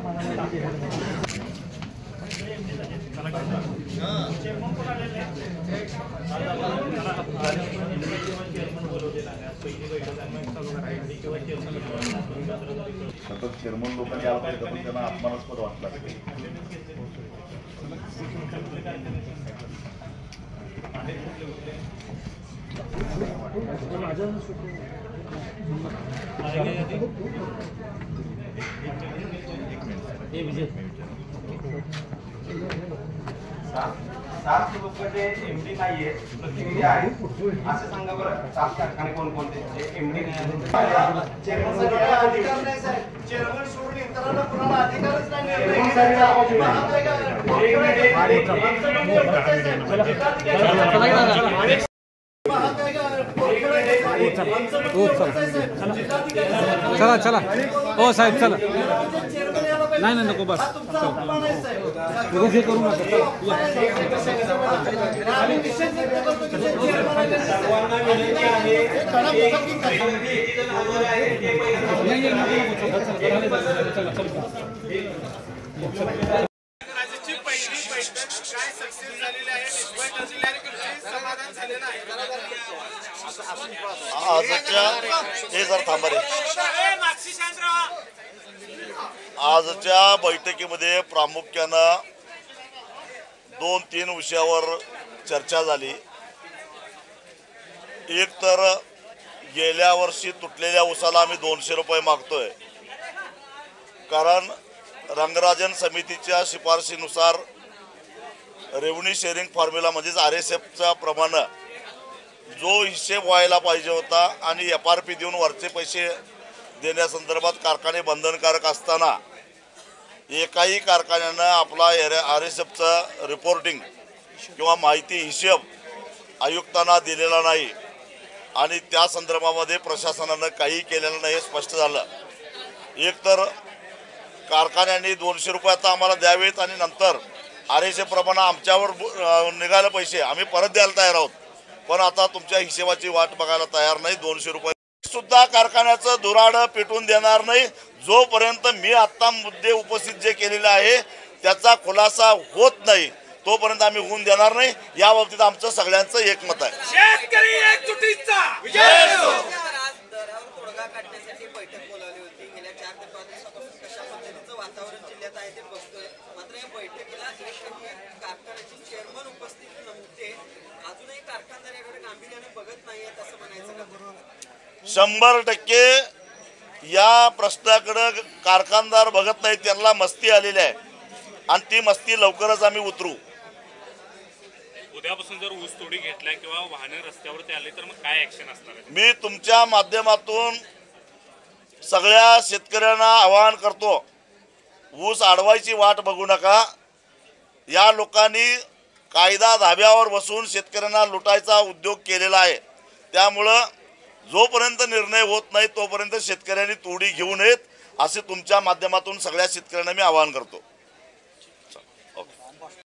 सतत चेअरमन लोकांनी यायला पाहिजे पण त्यांना अपमानास्पद वाटला। सात लोकांचे एमडी नाहीये प्रतिनिधी आहे असं सांगा बरं। सात कारखाने कोणकोणते एमडी नाही अधिकार नाही साहेब। चेअरमन सोडून इतरांना कुणाला अधिकारच नाही। चला चला हो साहेब चला नाही नाही नको बस उद्या करू नका आजच्या बैठकीमध्ये प्रामुख्यानं 2-3 विषयावर चर्चा झाली। एक तर गेल्या वर्षी तुटलेल्या ऊसाला आम्ही 200 रुपये मागतोय, कारण रंगराजन समितीच्या शिफारशीनुसार रेव्हेन्यू शेअरिंग फॉर्म्युला म्हणजेच RSFचा प्रमाण जो हिशेब व्हायला पाहिजे होता आणि FRP देऊन वरचे पैसे देण्यासंदर्भात कारखाने बंधनकारक असताना एकाही कारखान्यानं आपला RSFचा रिपोर्टिंग किंवा माहिती हिशेब आयुक्तांना दिलेला नाही आणि त्या संदर्भामध्ये प्रशासनानं काही केलेलं नाही हे स्पष्ट झालं। एक तर कारखान्यांनी 200 रुपये आता आम्हाला द्यावेत आणि नंतर RSF प्रमाणे आमच्यावर निघाले पैसे आम्ही परत द्यायला तयार आहोत, पण आता तुमच्या हिशेबाची वाट बघायला तयार नाही। 200 रुपये सुद्धा कारखान्याचं धुराडं पेटून देणार नाही जोपर्यंत मी आता मुद्दे उपस्थित जे केलेले आहे त्याचा खुलासा होत नाही तोपर्यंत आम्ही होऊन देणार नाही। या बाबतीत आमचं सगळ्यांचं एकमत आहे। शेतकरी एकजुटीचा विजय असो। दरावर तोडगा काढण्यासाठी बैठक बोलावली होती। गेल्या 4 ते 5 दिवसापासून कशा पद्धतीचं वातावरण जिल्ह्यात आहे ते बघतोय, मात्र या बैठकीला एकही कारखान्याचे चेअरमन उपस्थित नव्हते। अजूनही कारखानदार याकडे गांभीर्याने बघत नाहीयेत असं म्हणायचं का? 100% या प्रश्नाकडे कारखानदार बघत नाही, त्यांना मस्ती आलेली आहे आणि ती मस्ती लवकरच आम्ही उतरू। उद्यापासून जर ऊस तोडी घेतल्या किंवा वाहने रस्त्यावरती आले तर मग काय ऍक्शन असणार आहे? मी तुमच्या माध्यमातून सगळ्या शेतकऱ्यांना आवाहन करतो, ऊस अडवायची वाट बघू नका। या लोकांनी कायदा धाब्यावर बसून शेतकऱ्यांना लुटायचा उद्योग केलेला आहे, त्यामुळं जोपर्यंत निर्णय होत नाही तोपर्यंत शेतकऱ्यांनी तोडी घेऊ नयेत असे तुमच्या माध्यमातून सगळ्या शेतकऱ्यांना मी आवाहन करतो।